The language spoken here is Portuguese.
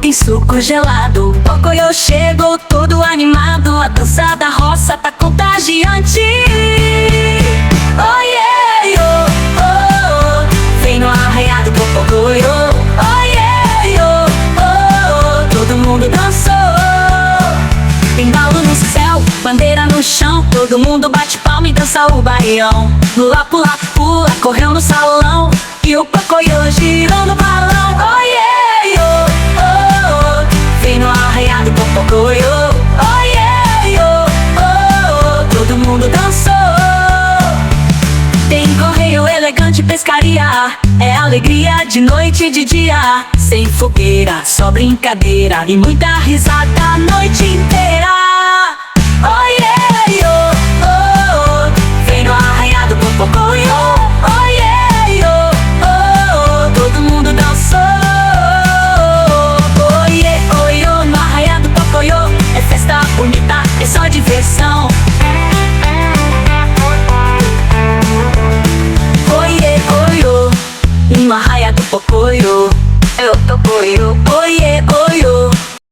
tem suco gelado. Pocoyo chegou todo animado, a dança da roça tá contagiante. Oh yeah, oh, oh, oh. Vem no arraiado do Pocoyo. Oh yeah, oh, oh, oh. Todo mundo dançou. Tem galo no céu, bandeira no chão, todo mundo bate palma e dança o baião. Lula, pula, pula, correu no salão, e o Pocoyo girando o balão. Oh yeah, oh, oh, oh. Vem no arraiado do Pocoyo. Oh yeah, oh, oh, oh. Todo mundo dançou. Tem correio elegante, pescaria, é alegria de noite e de dia. Sem fogueira, só brincadeira e muita risada à noite.